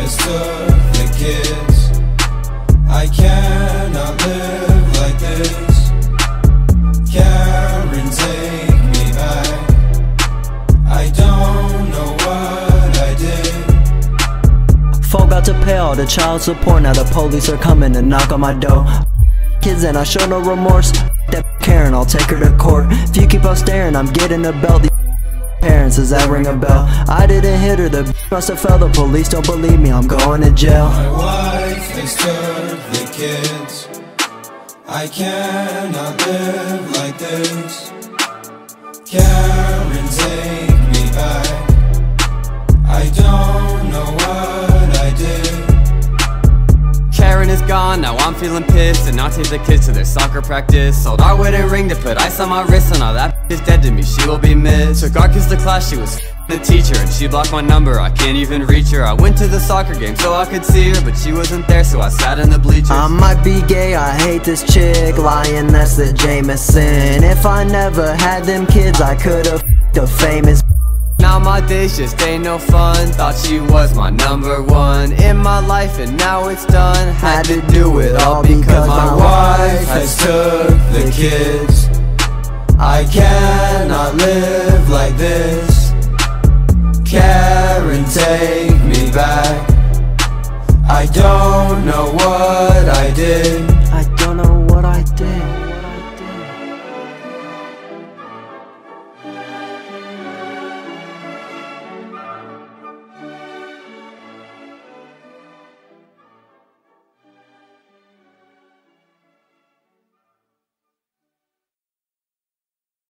has took the kids. I cannot live like this. Karen, take me back. I don't know what I did. Folk got to pay all the child support. Now the police are coming to knock on my door. Kids and I show no remorse. That Karen, I'll take her to court. If you keep on staring, I'm getting a belt. These parents, does that ring a bell? I didn't hit her, the must have fell. The police don't believe me, I'm going to jail. My wife has took the kids. I cannot live like this. Karen, take me back. I don't know what I did. Karen is gone, now I'm feeling pissed. And I'll take the kids to their soccer practice. Sold our wedding ring to put ice on my wrist. And now that is dead to me, she will be missed. Took our kids to class, she was the teacher, and she blocked my number, I can't even reach her. I went to the soccer game so I could see her, but she wasn't there, so I sat in the bleachers. I might be gay, I hate this chick, lying, that's the Jameson. If I never had them kids, I could've f***ed a famous. Now my days just ain't no fun. Thought she was my number one in my life, and now it's done. Had to do it all because my wife has took the kids. I cannot live like this. Karen, take me back. I don't know what I did.